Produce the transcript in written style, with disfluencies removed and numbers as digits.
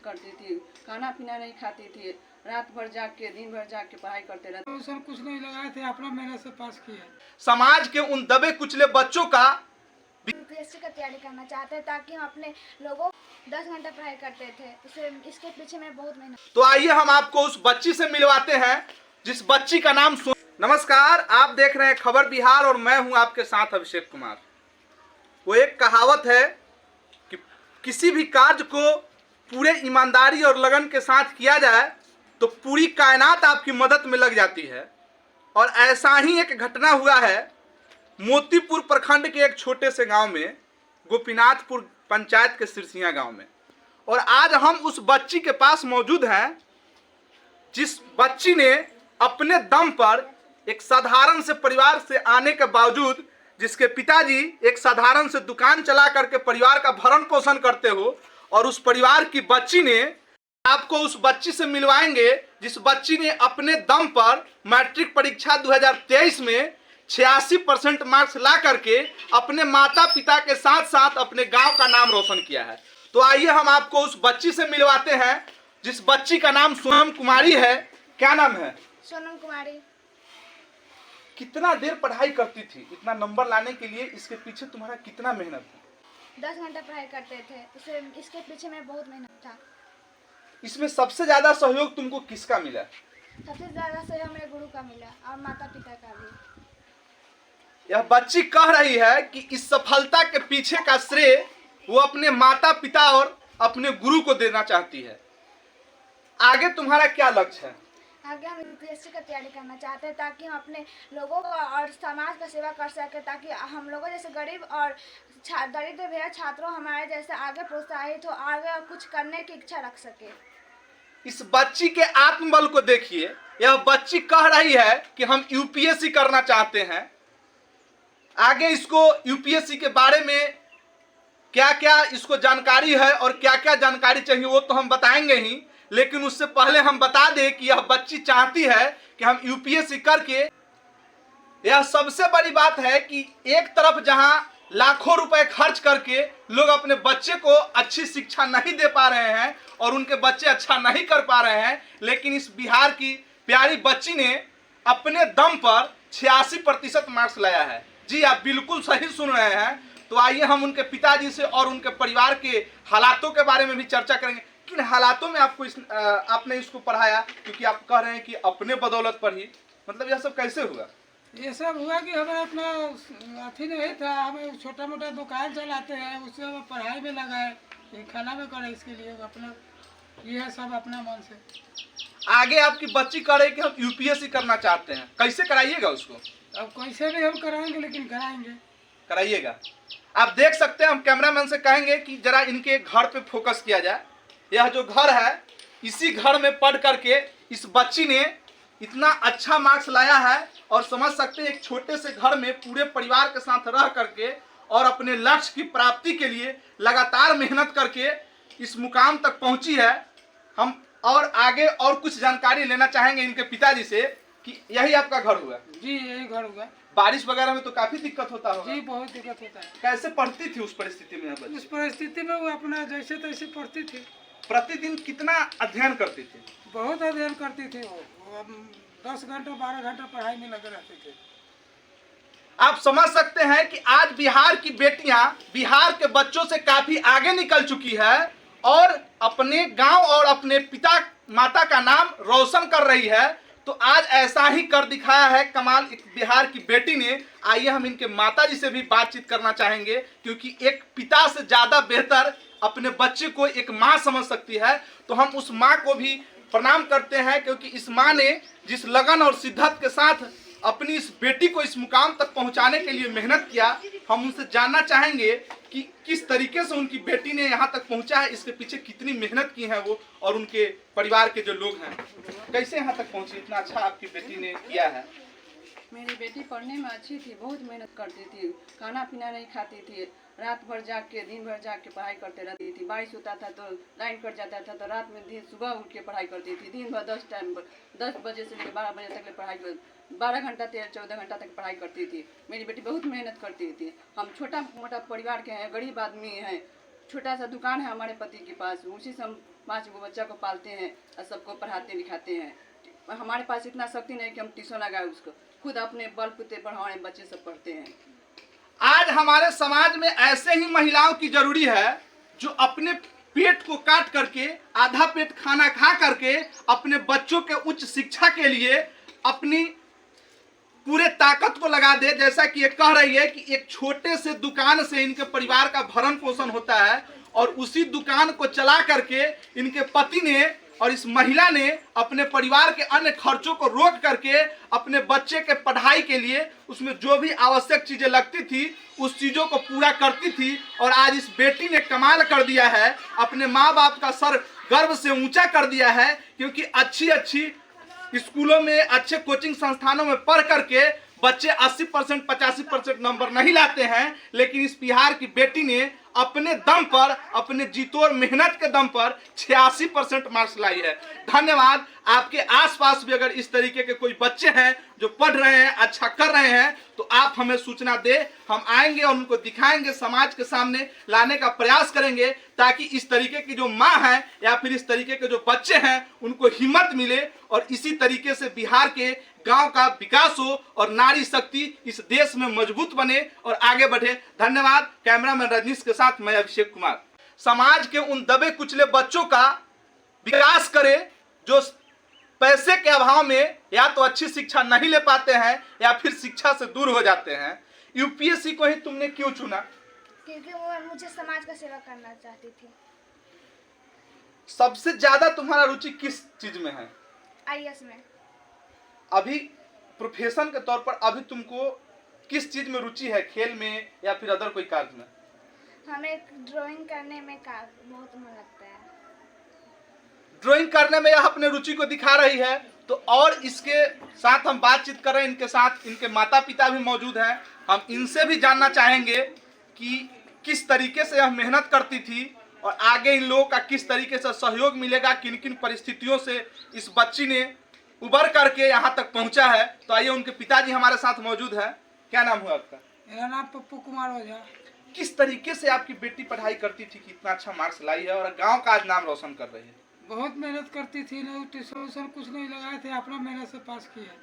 करती थी, खाना पीना नहीं खाती थी, रात भर जाग के दिन भर जाग के पढ़ाई करते रहते। ट्यूशन कुछ नहीं लगाए थे, अपना मेहनत से पास किया। समाज के उन दबे कुचले बच्चों का यूपीएससी का तैयारी करना चाहते हैं ताकि हम अपने लोगों 10 घंटा पढ़ाई करते थे, उसे इसके पीछे मैं बहुत मेहनत। तो आइए हम आपको उस बच्ची से मिलवाते हैं जिस बच्ची का नाम नमस्कार, आप देख रहे हैं खबर बिहार और मैं हूं आपके साथ अभिषेक कुमार। वो एक कहावत है कि किसी भी कार्य को पूरे ईमानदारी और लगन के साथ किया जाए तो पूरी कायनात आपकी मदद में लग जाती है। और ऐसा ही एक घटना हुआ है मोतीपुर प्रखंड के एक छोटे से गांव में, गोपीनाथपुर पंचायत के सिरसिया गांव में। और आज हम उस बच्ची के पास मौजूद हैं जिस बच्ची ने अपने दम पर एक साधारण से परिवार से आने के बावजूद, जिसके पिताजी एक साधारण से दुकान चला करके परिवार का भरण पोषण करते हो, और उस परिवार की बच्ची ने, आपको उस बच्ची से मिलवाएंगे जिस बच्ची ने अपने दम पर मैट्रिक परीक्षा 2023 में 86% मार्क्स ला करके अपने माता पिता के साथ साथ अपने गांव का नाम रोशन किया है। तो आइए हम आपको उस बच्ची से मिलवाते हैं जिस बच्ची का नाम सोनम कुमारी है। क्या नाम है? सोनम कुमारी। कितना देर पढ़ाई करती थी? इतना नंबर लाने के लिए इसके पीछे तुम्हारा कितना मेहनत था? 10 घंटा पढ़ाई करते थे, उसे इसके पीछे मैं बहुत मेहनत था। इसमें सबसे ज्यादा सहयोग तुमको किसका मिला? सबसे ज्यादा सहयोग मेरे गुरु का मिला और माता पिता का भी। यह बच्ची कह रही है कि इस सफलता के पीछे का श्रेय वो अपने माता पिता और अपने गुरु को देना चाहती है। आगे तुम्हारा क्या लक्ष्य है? आगे हम यूपीएससी का तैयारी करना चाहते हैं ताकि हम अपने लोगों का और समाज का सेवा कर सके, ताकि हम लोगों जैसे गरीब और दरिद्र भैया छात्रों हमारे जैसे आगे प्रोत्साहित हो, आगे कुछ करने की इच्छा रख सके। इस बच्ची के आत्मबल को देखिए। यह बच्ची कह रही है कि हम यूपीएससी करना चाहते हैं। आगे इसको यूपीएससी के बारे में क्या क्या इसको जानकारी है और क्या क्या जानकारी चाहिए वो तो हम बताएंगे ही, लेकिन उससे पहले हम बता दें कि यह बच्ची चाहती है कि हम यूपीएससी करके, यह सबसे बड़ी बात है कि एक तरफ जहां लाखों रुपए खर्च करके लोग अपने बच्चे को अच्छी शिक्षा नहीं दे पा रहे हैं और उनके बच्चे अच्छा नहीं कर पा रहे हैं, लेकिन इस बिहार की प्यारी बच्ची ने अपने दम पर 86% मार्क्स लाया है। जी आप बिल्कुल सही सुन रहे हैं। तो आइए हम उनके पिताजी से और उनके परिवार के हालातों के बारे में भी चर्चा करेंगे। किन हालातों में आपने इसको पढ़ाया, क्योंकि आप कह रहे हैं कि अपने बदौलत पर ही, मतलब यह सब कैसे हुआ? ये सब हुआ कि हमें अपना अथी नहीं था, हमें छोटा मोटा दुकान चलाते हैं, उससे हम पढ़ाई में लगाए, ये खाना में करे, इसके लिए अपना ये है सब अपना मन से। आगे आपकी बच्ची कह रही कि हम यूपीएससी करना चाहते हैं, कैसे कराइएगा उसको? अब कैसे भी हम कराएंगे, लेकिन कराएंगे, कराइएगा। आप देख सकते हैं, हम कैमरामैन से कहेंगे कि जरा इनके घर पे फोकस किया जाए। यह जो घर है, इसी घर में पढ़ करके इस बच्ची ने इतना अच्छा मार्क्स लाया है। और समझ सकते हैं एक छोटे से घर में पूरे परिवार के साथ रह करके और अपने लक्ष्य की प्राप्ति के लिए लगातार मेहनत करके इस मुकाम तक पहुंची है। हम और आगे और कुछ जानकारी लेना चाहेंगे इनके पिताजी से कि यही आपका घर हुआ? जी यही घर हुआ। बारिश वगैरह में तो काफी दिक्कत होता होगा? जी बहुत दिक्कत होता है। कैसे पढ़ती थी उस परिस्थिति में? उस परिस्थिति में वो अपना जैसे तैसे पढ़ती थी। प्रतिदिन कितना अध्ययन करती थी? बहुत अध्ययन करती थी वो 10 घंटा 12 घंटा पढ़ाई में लगे रहते थे। आप समझ सकते हैं कि आज बिहार की बेटियां बिहार के बच्चों से काफी आगे निकल चुकी है और अपने गांव और अपने पिता माता का नाम रोशन कर रही है। तो आज ऐसा ही कर दिखाया है कमाल एक बिहार की बेटी ने। आइए हम इनके माताजी से भी बातचीत करना चाहेंगे, क्योंकि एक पिता से ज्यादा बेहतर अपने बच्चे को एक माँ समझ सकती है। तो हम उस माँ को भी प्रणाम करते हैं, क्योंकि इस माँ ने जिस लगन और शिद्दत के साथ अपनी इस बेटी को इस मुकाम तक पहुंचाने के लिए मेहनत किया। हम उनसे जानना चाहेंगे कि किस तरीके से उनकी बेटी ने यहाँ तक पहुंचा है, इसके पीछे कितनी मेहनत की है वो और उनके परिवार के जो लोग हैं, कैसे यहाँ तक पहुंची, इतना अच्छा आपकी बेटी ने किया है। मेरी बेटी पढ़ने में अच्छी थी, बहुत मेहनत करती थी, खाना पीना नहीं खाती थी, रात भर जाग के दिन भर जाग के पढ़ाई करते रहती थी। बारिश होता था तो लाइन कट जाता था तो रात में दिन सुबह उठ के पढ़ाई करती थी। दिन भर 10 बजे से लेकर 12 बजे तक पढ़ाई 12 घंटा 13-14 घंटा तक पढ़ाई करती थी। मेरी बेटी बहुत मेहनत करती थी। हम छोटा मोटा परिवार के हैं, गरीब आदमी हैं, छोटा सा दुकान है हमारे पति के पास, उसी से हम 5 गो बच्चा को पालते हैं और सबको पढ़ाते लिखाते हैं। हमारे पास इतना शक्ति नहीं कि हम ट्यूशन लगाए उसको, खुद अपने बलबूते पढ़ाए, बच्चे सब पढ़ते हैं। आज हमारे समाज में ऐसे ही महिलाओं की जरूरी है जो अपने पेट को काट करके, आधा पेट खाना खा करके अपने बच्चों के उच्च शिक्षा के लिए अपनी पूरे ताकत को लगा दे। जैसा कि ये कह रही है कि एक छोटे से दुकान से इनके परिवार का भरण पोषण होता है और उसी दुकान को चला करके इनके पति ने और इस महिला ने अपने परिवार के अन्य खर्चों को रोक करके अपने बच्चे के पढ़ाई के लिए उसमें जो भी आवश्यक चीजें लगती थी उस चीजों को पूरा करती थी। और आज इस बेटी ने कमाल कर दिया है, अपने माँ बाप का सर गर्व से ऊंचा कर दिया है, क्योंकि अच्छी स्कूलों में, अच्छे कोचिंग संस्थानों में पढ़ करके बच्चे 80% 85% नंबर नहीं लाते हैं, लेकिन इस बिहार की बेटी ने अपने दम पर, अपने जीतोड़ मेहनत के दम पर 86% मार्क्स लाई है। धन्यवाद। आपके आसपास भी अगर इस तरीके के कोई बच्चे हैं जो पढ़ रहे हैं, अच्छा कर रहे हैं, तो आप हमें सूचना दें, हम आएंगे और उनको दिखाएंगे, समाज के सामने लाने का प्रयास करेंगे, ताकि इस तरीके की जो माँ है या फिर इस तरीके के जो बच्चे हैं उनको हिम्मत मिले और इसी तरीके से बिहार के गांव का विकास हो और नारी शक्ति इस देश में मजबूत बने और आगे बढ़े। धन्यवाद। कैमरामैन रजनीश के साथ मैं अभिषेक कुमार। समाज के उन दबे कुचले बच्चों का विकास करे जो पैसे के अभाव में या तो अच्छी शिक्षा नहीं ले पाते हैं या फिर शिक्षा से दूर हो जाते हैं। यूपीएससी को ही तुमने क्यों चुना? क्योंकि वो मुझे समाज का सेवा करना चाहती थी। सबसे ज्यादा तुम्हारा रुचि किस चीज में है? आईएएस में। अभी प्रोफेशन के तौर पर अभी तुमको किस चीज में रुचि है, खेल में या फिर अदर कोई कार्य में? हमें ड्राइंग करने में बहुत मन लगता है। ड्राइंग करने में यह अपने रुचि को दिखा रही है। तो और इसके साथ हम बातचीत कर रहे हैं, इनके साथ इनके माता पिता भी मौजूद हैं। हम इनसे भी जानना चाहेंगे कि किस तरीके से यह मेहनत करती थी और आगे इन लोगों का किस तरीके से सहयोग मिलेगा, किन किन परिस्थितियों से इस बच्ची ने उबर करके यहाँ तक पहुँचा है। तो आइए, उनके पिताजी हमारे साथ मौजूद है। क्या नाम हुआ आपका? मेरा नाम पप्पू कुमार ओझा। किस तरीके से आपकी बेटी पढ़ाई करती थी कि इतना अच्छा मार्क्स लाई है और गांव का आज नाम रोशन कर रही है? बहुत मेहनत करती थी, नहीं ट्यूशन कुछ नहीं लगाए थे, अपना मेहनत से पास किया।